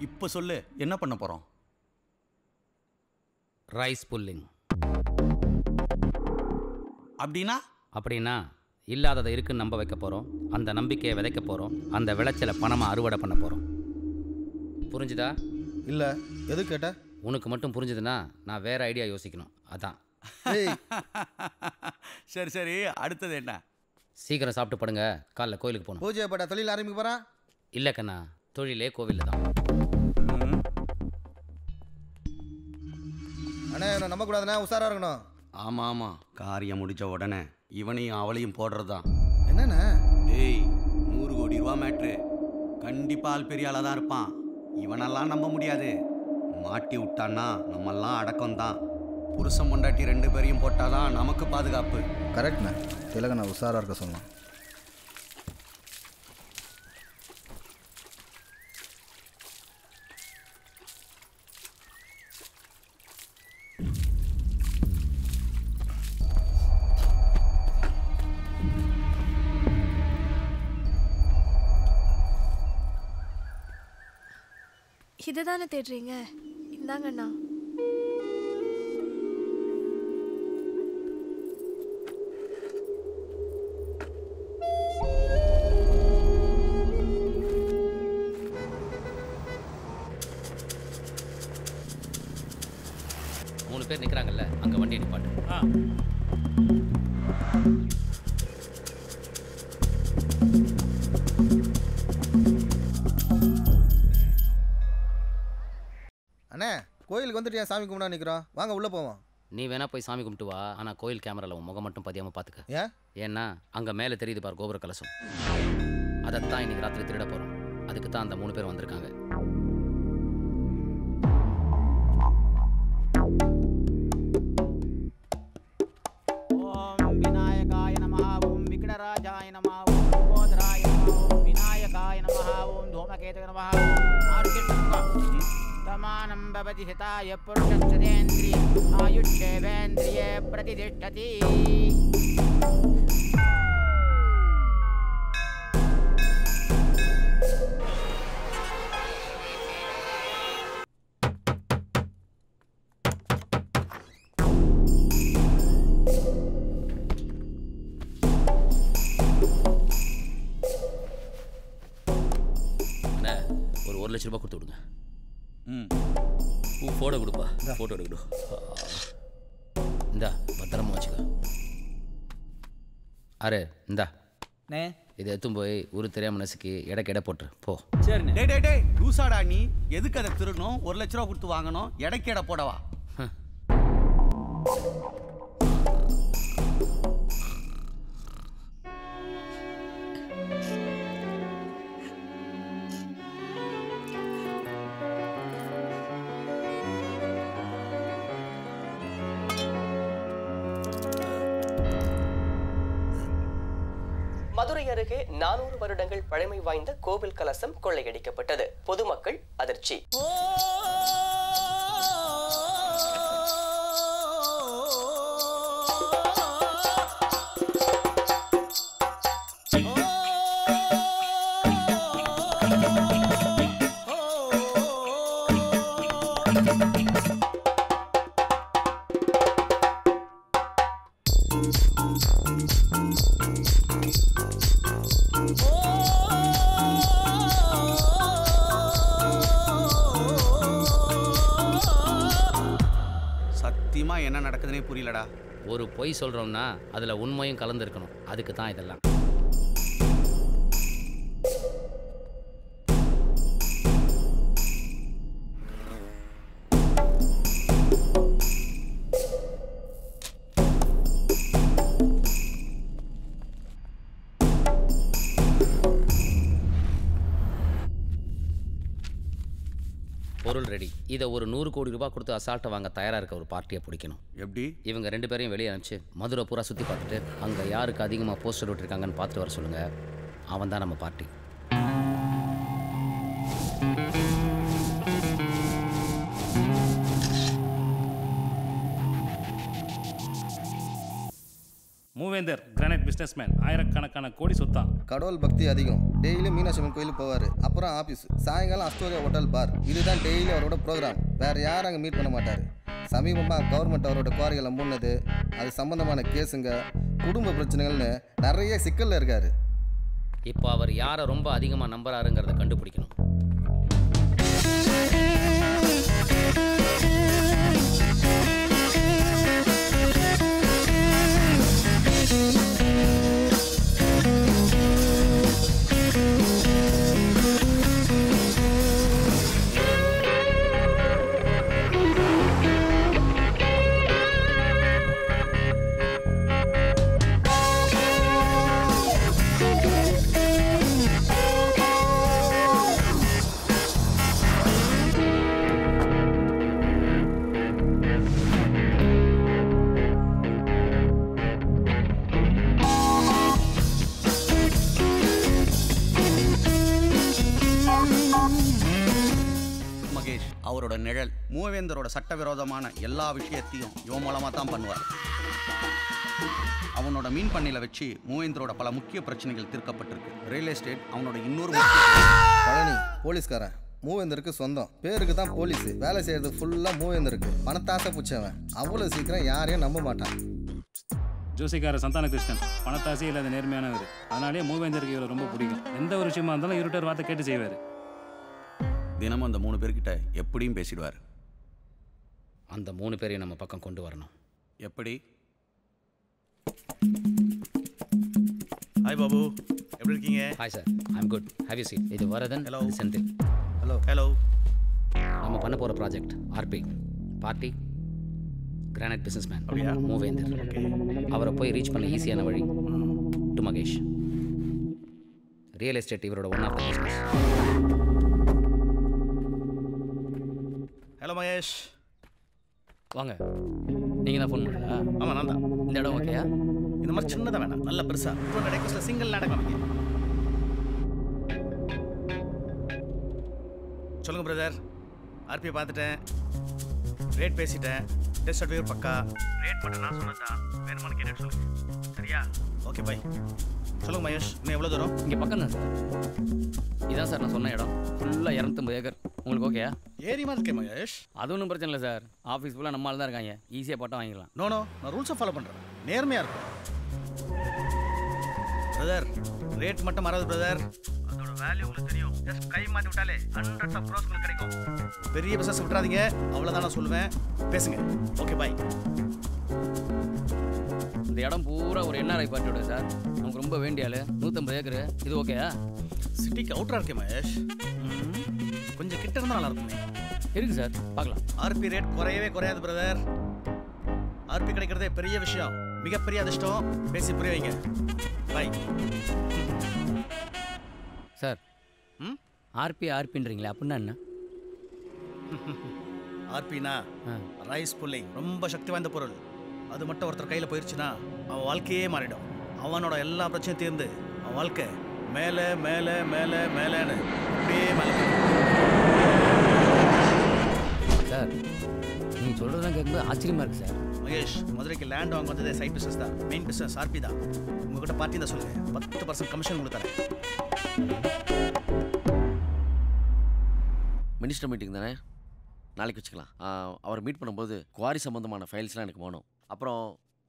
இப்போ சொல்லு, என்ன பண்ண போகிறோம்? Rice pulling. அப்படின்னா இல்லாததை இருக்குன்னு நம்ப வைக்க போகிறோம். அந்த நம்பிக்கையை விதைக்க போகிறோம். அந்த விளைச்சலை பணமாக அறுவடை பண்ண போகிறோம். புரிஞ்சுதா? இல்லை, எது கேட்ட? உனக்கு மட்டும் புரிஞ்சுதுன்னா நான் வேறு ஐடியா யோசிக்கணும். அதான். சரி சரி, அடுத்தது என்ன? சீக்கிரம் சாப்பிட்டு படுங்க, காலைல கோயிலுக்கு போகணும். பூஜை பட்ட தொழில் ஆரம்பிக்க போகிறான். இல்லை கண்ணா, தொழிலே கோவிலில் தான். அண்ணா இவனை நம்பக்கூடாதுண்ணா, உஷாராக இருக்கணும். ஆமாம் ஆமாம், காரியம் முடிஞ்ச உடனே இவனையும் அவளையும் போடுறது தான். என்னண்ணா? டேய், 100 கோடி ரூபா மேட்ரு. கண்டிப்பாக ஆள் பெரிய ஆளாக தான் இருப்பான். இவனெல்லாம் நம்ப முடியாது. மாட்டி விட்டான்னா நம்மெல்லாம் அடக்கம் தான். புருஷன் பொண்டாட்டி 2 பேரையும் போட்டாதான் நமக்கு பாதுகாப்பு. கரெக்ட்ண்ணா, திலகண்ணா உஷாராக இருக்க சொன்னான். இதை தானே தேடுறீங்க? இந்தாங்கண்ணா. மூணு பேர் நிற்கிறாங்கல்ல, அங்கே வண்டி நிப்பாட்டு. அண்ணே, கோயிலுக்கு வந்துட்டு ஏன் சாமி கும்பிடா நிற்கிறோம்? வாங்க உள்ளே போவோம். நீ வேணா போய் சாமி கும்பிட்டு வா. ஆனால் கோயில் கேமராவில் உன் முகம் மட்டும் பதியாமல் பார்த்துக்க. ஏன்? ஏன்னா அங்கே மேலே தெரியுது பார் கோபுர கலசம். அதைத்தான் இன்னைக்கு ராத்திரி திருட போகிறோம். அதுக்கு தான் அந்த 3 பேர் வந்திருக்காங்க. ஓம் விநாயகாய நமஹ, ஓம் விக்னராஜாய நமஹ, ஓம் லம்போதராய நமஹ, ஓம் விநாயகாய நமஹ, ஓம் தூமகேதவே நமஹ, ஆர்கிஷ்டம் தமானம் பவதி ஹிதாய புருஷஸ்தேந்திரிய ஆயுஷ்யேவேந்திரியே பிரதிதிஷ்டதி. ஒரு 1 லட்ச ரூபாய் கொடுத்து விடுங்க. ம், ஃபோட்டோ கொடுப்பா. ஃபோட்டோ எடுக்கணும். இந்தா பத்திரமா வச்சுக்க. அரே இந்தா, இதை எடுத்தும் போய் ஊரு தெரியாம நசுக்கி எடை போட்டுரு போ. சரிண்ணே. டேய் டேய் டேய், லூசாடா நீ? எதுக்கு அதை திருடணும்? 1 லட்ச ரூபா கொடுத்து வாங்கணும், எடைக்கு எடை போடவா? மதுரை அருகே 400 வருடங்கள் பழமை வாய்ந்த கோவில் கலசம் கொள்ளையடிக்கப்பட்டது. பொதுமக்கள் அதிர்ச்சி. சத்தியமா என்ன நடக்குதுன்னே புரியலடா. ஒரு பொய் சொல்கிறோம்னா அதில் உண்மையும் கலந்துருக்கணும். அதுக்கு தான் இதெல்லாம். பொருள் ரெடி. இதை ஒரு 100 கோடி ரூபாய் கொடுத்து அசால்ட்டை வாங்க தயாராக இருக்க ஒரு பார்ட்டியை பிடிக்கணும். எப்படி? இவங்க 2 பேரையும் வெளியே அனுப்பிச்சு மதுரை பூரா சுற்றி பார்த்துட்டு அங்கே யாருக்கு அதிகமாக போஸ்டர் விட்டுருக்காங்கன்னு பார்த்துட்டு வர சொல்லுங்கள். அவன் தான் நம்ம பார்ட்டி. மூவேந்தர் கிரானைட் கிரானைட் பிஸ்னஸ்மேன், ஆயிரக்கணக்கான கோடி சொத்தான். கடவுள் பக்தி அதிகம். டெய்லி மீனாட்சி அம்மன் கோயிலுக்கு போவார். அப்புறம் ஆஃபீஸ், சாயங்காலம் அஸ்டோரியா ஹோட்டல் பார். இதுதான் டெய்லி அவரோட ப்ரோக்ராம். வேறு யாரும் அங்கே மீட் பண்ண மாட்டார். சமீபமாக கவர்மெண்ட் அவரோட குவாரிகளை மூணுது, அது சம்மந்தமான கேஸுங்க, குடும்ப பிரச்சனைகள்னு நிறைய சிக்கலில் இருக்கார். இப்போ அவர் யாரை ரொம்ப அதிகமாக நம்புறாருங்கிறத கண்டுபிடிக்கணும். அவரோட நிழல் மூவேந்தரோட சட்டவிரோதமான எல்லா விஷயத்தையும் இவன் மூலமாக தான் பண்ணுவார். அவனோட மீன் பண்ணையில் வச்சு மூவேந்தரோட பல முக்கிய பிரச்சனைகள் தீர்க்கப்பட்டிருக்கு. ரியல் எஸ்டேட் அவனோட இன்னொரு பழனி போலீஸ்காரன் மூவேந்தருக்கு சொந்தம். பேருக்கு தான் போலீஸ், வேலை செய்யறது ஃபுல்லாக மூவேந்தருக்கு. பணத்தாசை பிடிச்சவன், அவ்வளோ சீக்கிரம் யாரையும் நம்ப மாட்டான். ஜோசிக்கார சந்தான கிருஷ்ணன் பணத்தாசையே இல்லாத நேர்மையானவர். அதனாலே மூவேந்தருக்கு இவரை ரொம்ப பிடிக்கும். எந்த ஒரு விஷயமா இருந்தாலும் இருட்டர் வார்த்தை கேட்டு செய்வார். தினமும் அந்த 3 பேர்கிட்ட எப்படியும் பேசிடுவார். அந்த 3 பேரையும் நம்ம பக்கம் கொண்டு வரணும். எப்படி? ஹாய் பாபு, எப்படி இருக்கீங்க? Hi sir, I'm good. Have you seat. இது வரதன், இது செந்தில். ஹலோ. ஹலோ. நம்ம பண்ண போகிற project RP party granite businessman Moovendhar. அவரை போய் ரீச் பண்ண ஈஸியான வழி டு மகேஷ். ரியல் எஸ்டேட் இவரோட one of the business. Hello Mahesh. வாங்க. நீங்கள் தான் ஃபோன் பண்ணுறா? ஆமாம், நான் தான். இந்த இடம் ஓகேயா? இந்த மாதிரி சின்னதாக வேணாம், நல்ல பெருசாக. இப்போ நடக்கும் சிங்கிள் நடக்கும். சொல்லுங்கள் பிரதர். ஆர்பியை பார்த்துட்டேன், ரேட் பேசிட்டேன், டெஸ்ட் சர்டிஃபிகேட் பக்கா. ரேட் மட்டும் நான் சொன்னதான், வேணுமானு கேட்டு சொல்லுங்கள். சரியா? Okay bye. சொல்லுங்கள் மகேஷ், இன்னும் எவ்வளோ தூரம்? இங்கே பக்கம் தான் சார். இதான் சார் நான் சொன்ன இடம். ஃபுல்லாக 250 ஏக்கர். உங்களுக்கு ஓகேயா? ஏரியா இருக்கே மகேஷ். அது ஒன்றும் பிரச்சனை இல்லை சார். ஆஃபீஸ் ஃபுல்லாக நம்மளால தான் இருக்காங்க. ஈஸியாக பட்டம் வாங்கிக்கலாம். நோ, நான் ரூல்ஸை ஃபாலோ பண்ணுறேன். நேர்மையாக இருக்கும் பிரதர். ரேட் மட்டும் மாறாது பிரதர். அதோட வேல்யூ உங்களுக்கு தெரியும். ஜஸ்ட் கை மாற்றி விட்டாலே ஹண்ட்ரட்ஸ் ஆஃப் க்ரோஸ் உங்களுக்கு கிடைக்கும். பெரிய பிஸ்னஸ் விட்டுறாதீங்க, அவ்வளோதான் நான் சொல்லுவேன். பேசுங்க. Okay bye. இந்த இடம் பூரா ஒரு என்ஆர்ஐ பார்ட்டியோட சார். நமக்கு ரொம்ப வேண்டிய ஆள். 150 ஏக்கரு. இது ஓகேயா? சிட்டிக்கு அவுட்டராக இருக்கே மகேஷ். கொஞ்சம் கிட்ட இருந்தால் நல்லா இருக்குமே. இருக்குது சார், பார்க்கலாம். ஆர்பி ரேட் குறையவே குறையாது பிரதர். ஆர்பி கிடைக்கிறதே பெரிய விஷயம், மிகப்பெரிய அதிர்ஷ்டம். பேசி புரிய வைங்க. Bye sir. ஆர்பின்றீங்களா? அப்படின்னா என்ன? ஆர்பினா ரைஸ் புல்லிங், ரொம்ப சக்தி வாய்ந்த பொருள். அது மட்டும் ஒருத்தர் கையில் போயிடுச்சுன்னா அவன் வாழ்க்கையே மாறிடும். அவனோட எல்லா பிரச்சனையும் தீர்ந்து அவன் வாழ்க்கை மேலே மேலே மேலே மேலேன்னு அப்படியே மேலே. சார், நீங்கள் சொல்கிறதெல்லாம் கேட்கும்போது ஆச்சரியமாக இருக்குது சார். மகேஷ், மதுரைக்கு லேண்ட் வாங்க வந்ததே சைட் பிஸ்னஸ் தான். மெயின் பிஸ்னஸ் ஆர்பி தான். உங்கள்கிட்ட பார்ட்டி தான் சொல்லுங்கள், 10% கமிஷன் உங்களுக்கு தரேன். மினிஸ்டர் மீட்டிங் தானே, நாளைக்கு வச்சுக்கலாம். அவர் மீட் பண்ணும்போது குவாரி சம்மந்தமான ஃபைல்ஸ்லாம் எனக்கு வேணும். அப்புறம்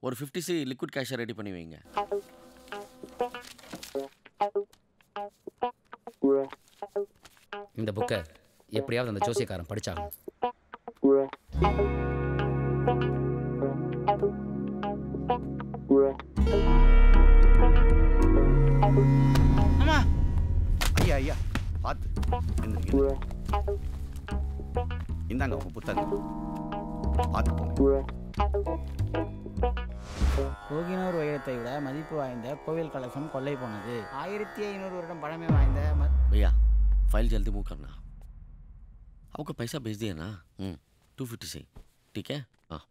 ஒரு 50C லிக்விட் கேஷை ரெடி பண்ணி வைங்க. இந்த புக்கை எப்படியாவது அந்த ஜோசியக்காரன் படிச்சாகணும். அம்மா. ஐயா ஐயா பார்த்து இந்தாங்க உங்கள் புத்தகம். பார்த்து போங்க. கோகினூர் வைரத்தை விட மதிப்பு வாய்ந்த கோவில் கலசம் கொள்ளை போனது. 1500 வருடம் பழமை வாய்ந்த भैया फाइल जल्दी मूव करना. आपको पैसा भेज दिया ना? 250 से ठीक है. हाँ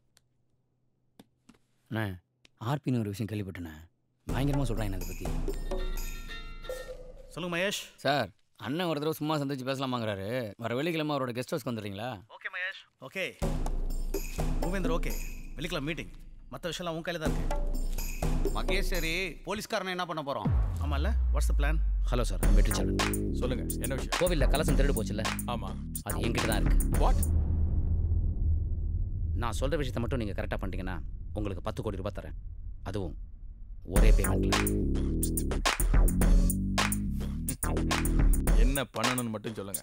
அண்ணா, ஆர்பின்னு ஒரு விஷயம் கேள்விப்பட்டேண்ணே. பயங்கரமாக சொல்கிறாங்க அதை பற்றி. சொல்லுங்க மகேஷ். சார், அண்ணன் ஒரு தடவை சும்மா சந்திச்சு பேசலாமாங்கிறாரு. வர வெள்ளிக்கிழமை அவரோட கெஸ்ட் ஹவுஸ்க்கு வந்துடுறீங்களா? ஓகே மகேஷ். ஓகே மூவேந்தர். ஓகே வெள்ளிக்கிழமை மீட்டிங். மற்ற விஷயம்லாம் உன் கையில் தான் இருக்கு. மகேஸ்வரி போலீஸ்காரனை என்ன பண்ண போகிறோம்? ஆமாம்ல, what's the plan? Hello sir, I'm Vetriselvan. சொல்லுங்க, என்ன விஷயம்? கோவிலில் கலசம் திருடு போச்சுல்ல? ஆமாம். அது என்கிட்ட தான் இருக்கு. வாட்? நான் சொல்கிற விஷயத்தை மட்டும் நீங்கள் கரெக்டாக பண்ணிட்டீங்கன்னா உங்களுக்கு 10 கோடி ரூபாய் தரேன். அதுவும் ஒரே பேமெண்ட்டில். என்ன பண்ணணும்னு மட்டும் சொல்லுங்க.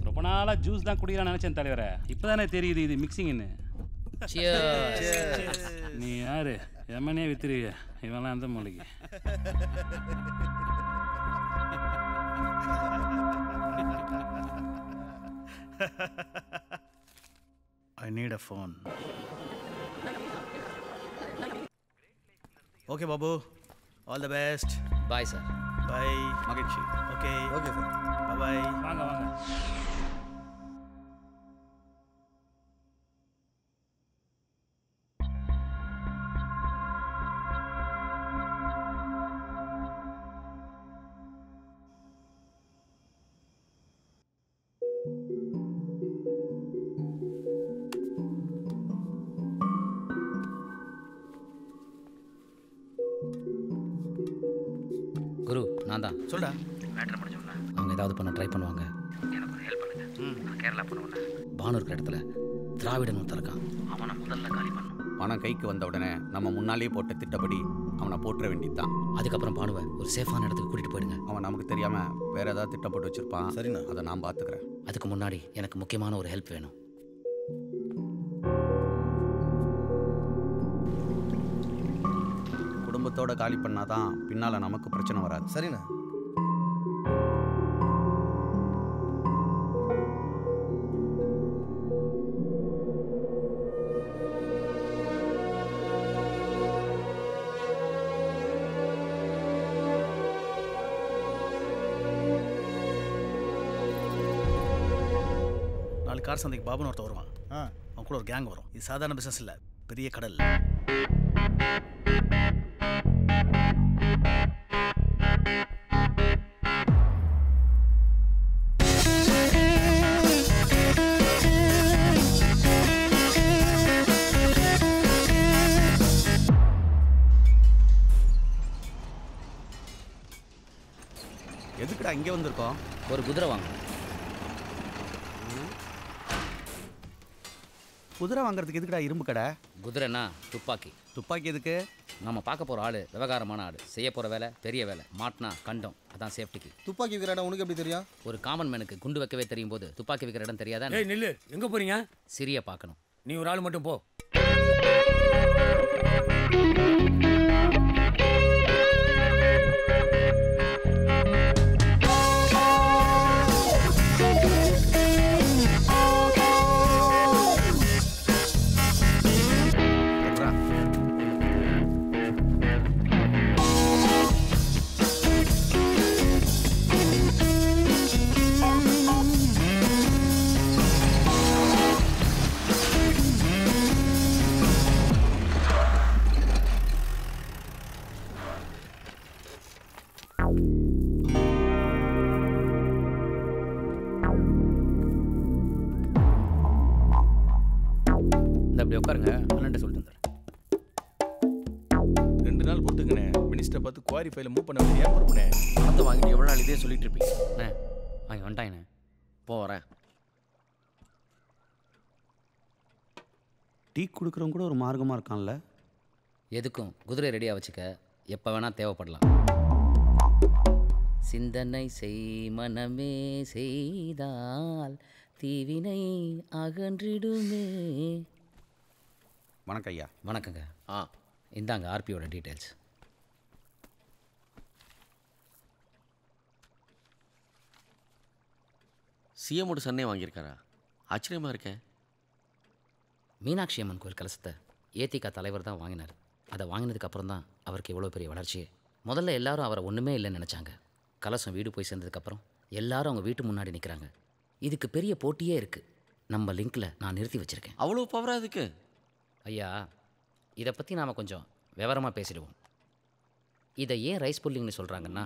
ரொம்ப நாளாக ஜூஸ் தான் குடிக்கலாம்னு நினச்சேன் தலைவரை. இப்போ தானே தெரியுது இது மிக்சிங்னு. நீ யாரு? எமனே வித்துருவிய. இவெல்லாம் அந்த மூலிகை. I need a phone. Okay, Babu. All the best. Bye sir. Bye. மகிழ்ச்சி. Okay. Okay sir. Bye-bye. வாங்க வாங்க. குரு, நான் தான். சொல்டா. மேட்ரு முடிஞ்சோம்னா அவங்க ஏதாவது பண்ண ட்ரை பண்ணுவாங்க. எனக்கு ஒரு ஹெல்ப் பண்ணுங்க. நான் கேரளா பண்ணுவேன். பானு இருக்கிற இடத்துல திராவிடன் ஒருத்தர் இருக்கான். அவனை முதல்ல காலி பண்ணும். பணம் கைக்கு வந்த உடனே நம்ம முன்னாலேயே போட்ட திட்டப்படி அவனை போட்டுற வேண்டியதுதான். அதுக்கப்புறம் பானுவை ஒரு சேஃபான இடத்துக்கு கூட்டிகிட்டு போயிடுங்க. அவன் நமக்கு தெரியாமல் வேற ஏதாவது திட்டம் போட்டு வச்சிருப்பான். சரிண்ணா. அதை நான் பார்த்துக்கிறேன். அதுக்கு முன்னாடி எனக்கு முக்கியமான ஒரு ஹெல்ப் வேணும். குடும்பத்தோட காலி பண்ணாதான் பின்னால் நமக்கு பிரச்சனை வராது. சரிண்ணா. நாளைக்கு கார் சந்தைக்கு பாபுன்னு ஒருத்தர் வருவான். அவன் கூட ஒரு கேங் வரும். இது சாதாரண பிசினஸ் இல்லை, பெரிய கடல். எதுக்குடா இங்கே வந்திருக்கோம்? ஒரு குதிரை வாங்க. குதிரை வாங்குறதுக்கு எதுக்குடா இரும்பு கடை? குதிரைனா துப்பாக்கி. துப்பாக்கி எதுக்கு? நம்ம பார்க்க போகிற ஆள் விவகாரமான ஆள். செய்ய போகிற வேலை பெரிய வேலை. மாட்டினா கண்டம். அதான் சேஃப்டிக்கு. துப்பாக்கி விற்கிற இடம் உனக்கு எப்படி தெரியும்? ஒரு காமன் மேனுக்கு குண்டு வைக்கவே தெரியும் போது துப்பாக்கி வைக்கிற இடம் தெரியாதா? ஏய் நில்லு, எங்கே போகிறீங்க? சிரியை பார்க்கணும். நீ ஒரு ஆள் மட்டும் போ. அப்படி உட்காருங்க, அண்ணன்ட்ட சொல்லிட்டு வந்துடுறேன். 2 நாள் பொறுத்துங்கண்ணே. மினிஸ்டரை பார்த்து குவாரி ஃபைலை மூவ் பண்ண வேண்டிய ஏன் பொறுப்புண்ணே? பணத்தை வாங்கிட்டு எவ்வளோ நாள் இதே சொல்லிட்டு இருப்பீங்க? அண்ணே வாங்க வந்துட்டாங்கண்ணே. போகிறேன். டீ கொடுக்குறவங்க கூட ஒரு மார்க்கமாக இருக்கான்ல. எதுக்கும் குதிரை ரெடியாக வச்சுக்க. எப்போ வேணால் தேவைப்படலாம். சிந்தனை செய் மனமே செய்தால் தீவினை அகன்றிடுமே. வணக்கம் ஐயா. வணக்கங்க. இந்தாங்க ஆர்பியோட டீட்டெயில்ஸ். சிஎம்மோட சன்னே வாங்கியிருக்காரா? ஆச்சரியமாக இருக்கேன். மீனாட்சி அம்மன் கோயில் கலசத்தை ஏத்திகா தலைவர் தான் வாங்கினார். அதை வாங்கினதுக்கப்புறம் தான் அவருக்கு எவ்வளோ பெரிய வளர்ச்சியே. முதல்ல எல்லாரும் அவரை ஒன்றுமே இல்லைன்னு நினச்சாங்க. கலசம் வீடு போய் சேர்ந்ததுக்கப்புறம் எல்லாரும் அவங்க வீட்டு முன்னாடி நிற்கிறாங்க. இதுக்கு பெரிய போட்டியே இருக்குது. நம்ம லிங்கில் நான் நிறுத்தி வச்சுருக்கேன். அவ்வளோ பவராக அதுக்கு? ஐயா, இதை பற்றி நாம் கொஞ்சம் விவரமாக பேசிடுவோம். இதை ஏன் ரைஸ் புல்லிங்னு சொல்கிறாங்கன்னா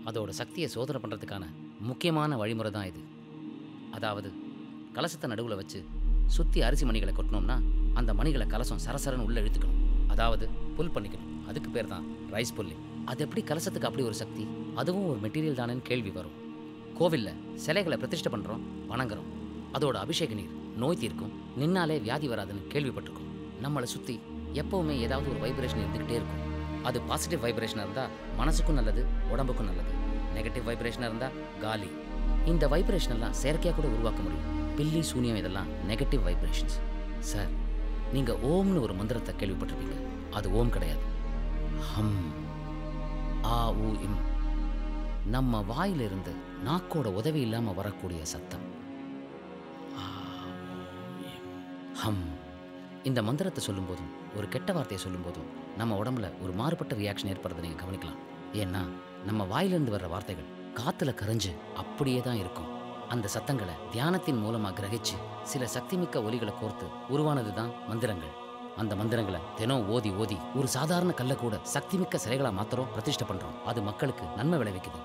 அதோட சக்தியை சோதனை பண்ணுறதுக்கான முக்கியமான வழிமுறை தான் இது. அதாவது கலசத்தை நடுவில் வச்சு சுற்றி அரிசி மணிகளை கொட்டினோம்னா அந்த மணிகளை கலசம் சரசரன்னு உள்ளே இழுத்துக்கணும், அதாவது புல் பண்ணிக்கணும். அதுக்கு பேர் தான் ரைஸ் புல்லிங். அது எப்படி கலசத்துக்கு அப்படி ஒரு சக்தி? அதுவும் ஒரு மெட்டீரியல் தானேன்னு கேள்வி வரும். கோவிலில் சிலைகளை பிரதிஷ்டை பண்ணுறோம், வணங்குறோம். அதோட அபிஷேக நீர் நோய் தீர்க்கும், நின்னாலே வியாதி வராதுன்னு கேள்விப்பட்டிருக்கோம். நம்மளை சுற்றி எப்போவுமே ஏதாவது ஒரு வைப்ரேஷன் இருந்துக்கிட்டே இருக்கும். அது பாசிட்டிவ் வைப்ரேஷனாக இருந்தால் மனசுக்கும் நல்லது, உடம்புக்கும் நல்லது. நெகட்டிவ் வைப்ரேஷனாக இருந்தால் காலி. இந்த வைப்ரேஷன் எல்லாம் செயற்கையாக கூட உருவாக்க முடியும். பில்லி, சூனியம் இதெல்லாம் நெகட்டிவ் வைப்ரேஷன்ஸ். சார், நீங்கள் ஓம்னு ஒரு மந்திரத்தை கேள்விப்பட்டிருப்பீங்க. அது ஓம் கிடையாது, ஹம், ஆ ஊ இம். நம்ம வாயிலிருந்து நாக்கோட உதவி இல்லாமல் வரக்கூடிய சத்தம். ஹம். இந்த மந்திரத்தை சொல்லும்போதும் ஒரு கெட்ட வார்த்தையை சொல்லும்போதும் நம்ம உடம்புல ஒரு மாறுபட்ட ரியாக்ஷன் ஏற்படுறதை நீங்கள் கவனிக்கலாம். ஏன்னா நம்ம வாயிலிருந்து வர்ற வார்த்தைகள் காற்றுல கரைஞ்சு அப்படியே தான் இருக்கும். அந்த சத்தங்களை தியானத்தின் மூலமாக கிரகிச்சு சில சக்திமிக்க ஒலிகளை கோர்த்து உருவானது தான் மந்திரங்கள். அந்த மந்திரங்களை தினம் ஓதி ஓதி ஒரு சாதாரண கல்லை கூட சக்திமிக்க சிலைகளாக மாத்திரம் பிரதிஷ்டை பண்ணுறோம். அது மக்களுக்கு நன்மை விளைவிக்குது.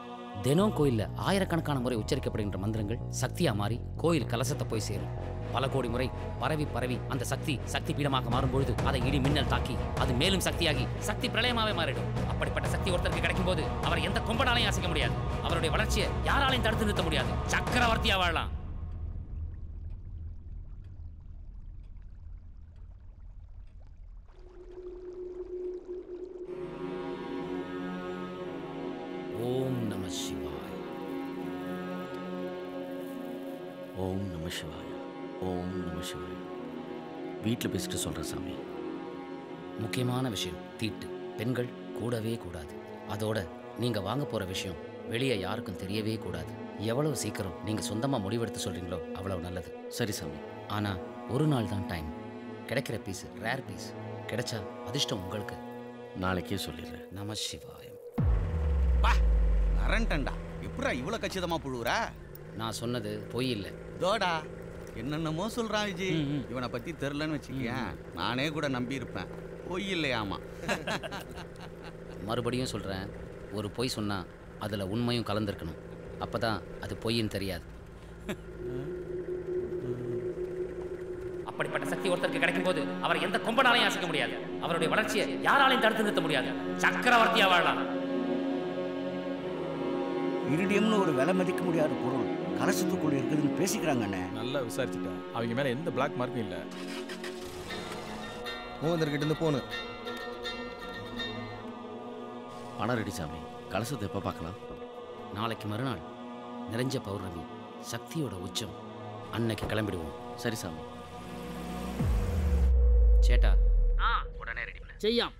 தினம் கோயிலில் ஆயிரக்கணக்கான முறை உச்சரிக்கப்படுகின்ற மந்திரங்கள் சக்தியாக மாறி கோயில் கலசத்தை போய் சேரும். பல கோடி முறை பரவி பரவி அந்த சக்தி பீடமாக மாறும்பொழுது அதை இடி மின்னல் தாக்கி அது மேலும் சக்தியாகி சக்தி பிரளயமாவே மாறிடும். அப்படிப்பட்ட சக்தி ஒருத்தருக்கு கிடைக்கும் போது அவர் எந்த கொம்பனாலையும் அசைக்க முடியாது. அவருடைய வளர்ச்சியை யாராலையும் தடுத்து நிறுத்த முடியாது. சக்கரவர்த்தியா வாழலாம். ஓம் நம சிவாய. ஓம் நம சிவாய. ஓம் நம சிவாய. வீட்டில் பேசிட்டு சொல்கிறேன் சாமி. முக்கியமான விஷயம் தீட்டு. பெண்கள் கூடவே கூடாது. அதோட நீங்கள் வாங்க போகிற விஷயம் வெளியே யாருக்கும் தெரியவே கூடாது. எவ்வளவு சீக்கிரம் நீங்கள் சொந்தமாக முடிவெடுத்து சொல்கிறீங்களோ அவ்வளவு நல்லது. சரி சாமி. ஆனால் ஒரு நாள் தான் டைம். கிடைக்கிற பீஸ் ரேர் பீஸ். கிடைச்சா அதிர்ஷ்டம் உங்களுக்கு. நாளைக்கே சொல்லிடுறேன். நம சிவாயம். அரண்டண்டா, எப்படா இவ்வளோ கச்சிதமாக புழுவுறா? நான் சொன்னது பொய் இல்லை. தோடா என்னென்னமோ சொல்கிறான் விஜய். இவனை பற்றி தெரிலன்னு வச்சுக்கேன், நானே கூட நம்பியிருப்பேன். பொய் இல்லையாமா. மறுபடியும் சொல்கிறேன், ஒரு பொய் சொன்னால் அதில் உண்மையும் கலந்துருக்கணும். அப்போ தான் அது பொய்ன்னு தெரியாது. அப்படிப்பட்ட சக்தி ஒருத்தருக்கு கிடைக்கும் போது அவர் எந்த கொம்பனாலையும் அசைக்க முடியாது. அவருடைய வளர்ச்சியை யாராலையும் தடுத்து நிறுத்த முடியாது. சக்கரவர்த்தியா வாழலாம். இரிடியம்னு ஒரு விலை மதிக்க முடியாத பொருள் கலசத்துக்குள்ள இருக்குதுன்னு பேசிக்கிறாங்கண்ணே. நல்லா விசாரிச்சுட்டேன். அவங்க மேலே எந்த பிளாக் மார்க்கும் இல்லை. மூவந்தர்கிட்ட இருந்து போனு. பணம் ரெடி சாமி. கலசத்தை எப்போ பார்க்கலாம்? நாளைக்கு மறுநாள் நிறைஞ்ச பௌர்ணமி, சக்தியோட உச்சம். அன்னைக்கு கிளம்பிடுவோம். சரி சாமி. சேட்டா உடனே ரெடி பண்ண செய்யாம்.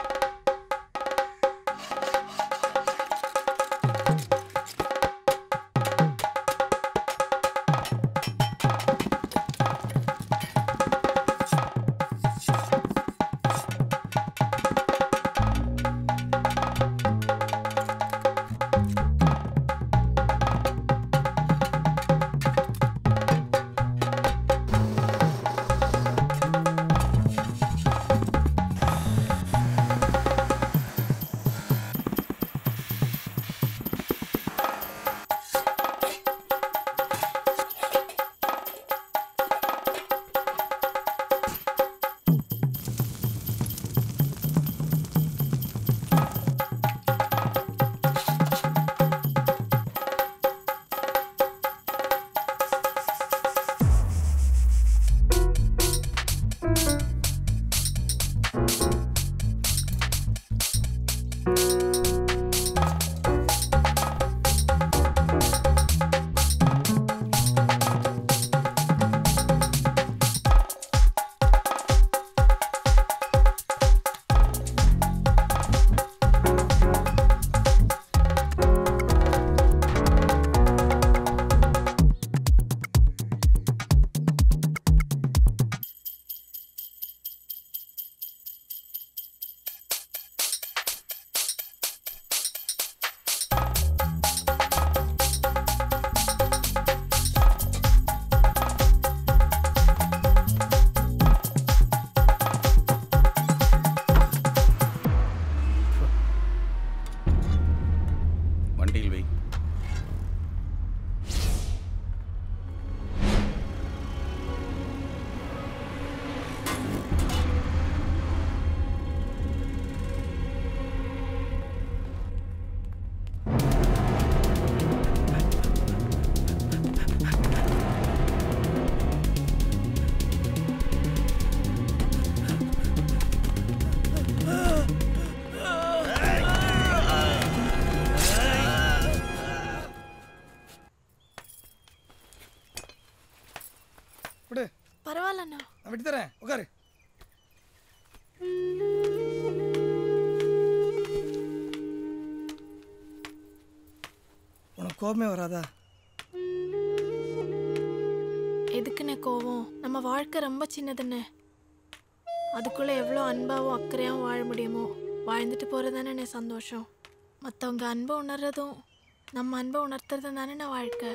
விடு. பரவாயில்லண்ணா. நான் விட்டு தரேன், உட்காரு. உனக்கு கோபமே வராதா? எதுக்குண்ணே கோவம்? நம்ம வாழ்க்கை ரொம்ப சின்னதுண்ணே. அதுக்குள்ளே எவ்வளோ அன்பாகவும் அக்கறையாகவும் வாழ முடியுமோ வாழ்ந்துட்டு போகிறது தானே சந்தோஷம். மற்றவங்க அன்பை உணர்றதும் நம்ம அன்பை உணர்த்துறதும் தானே வாழ்க்கை.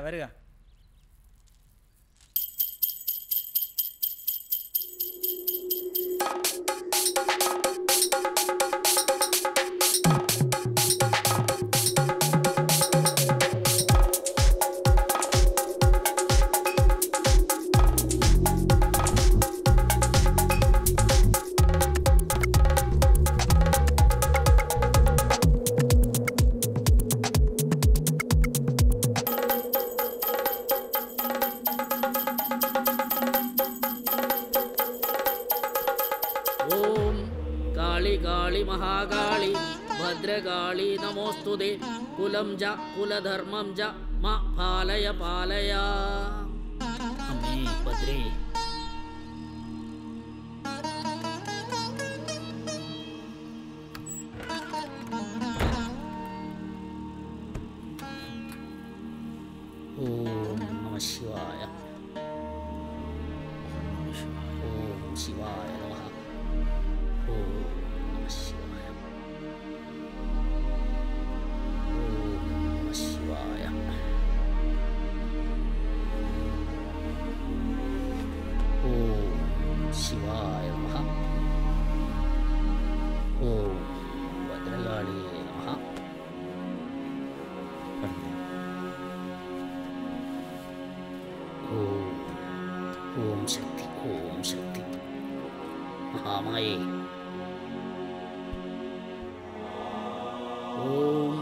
വരിക. महाकाली भद्रकाली नमोस्तुते कुलं च कुलधर्मं च मा पालय पालय अम्मे भद्रे ओम नमः शिवाय ओम शिवाय नमः ओम नमः शिवाय ओम नमः शिवाय ओम शिवाय नमः ओम भद्रकाली नमः ओम शक्ति महामाये ओम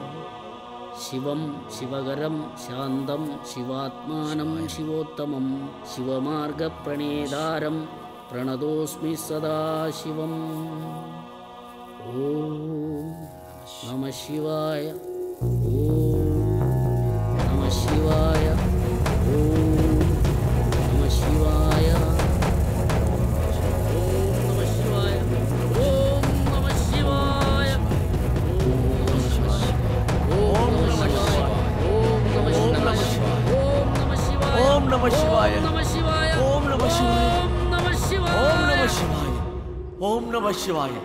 शिवं शिवगरं शान्तं शिवात्मानं शिवोत्तमं शिवमार्गप्रणेतारं प्रणतोऽस्मि सदा शिवम् ओम नमः शिवाय ओम नमः शिवाय ओम नमः शिवाय नमः शिवाय ओम नमः शिवाय ओम नमः शिवाय ओम नमः शिवाय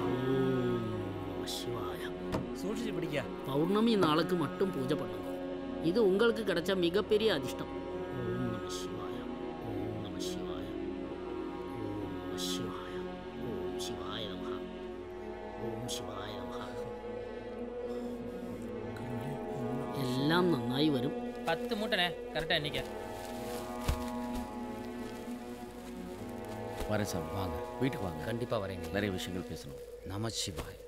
சூழ்ச்சி பிடிக்க பௌர்ணமி நாளுக்கு மட்டும் பூஜை பண்ணணும். இது உங்களுக்கு கிடைச்ச மிகப்பெரிய அதிர்ஷ்டம். ஓம் நம சிவாய ஓம் நம சிவாய ஓம் நம சிவாய ஓம் சிவாய நமஹ ஓம் சிவாய நமஹ. எல்லாம் நന്നായി വരും. 10 மூட்டனே கரெக்டா இன்னைக்கு வரேன் சார். வாங்க வீட்டுக்கு வாங்க. கண்டிப்பாக வரேங்க. நிறைய விஷயங்கள் பேசணும். நம சிவாய்.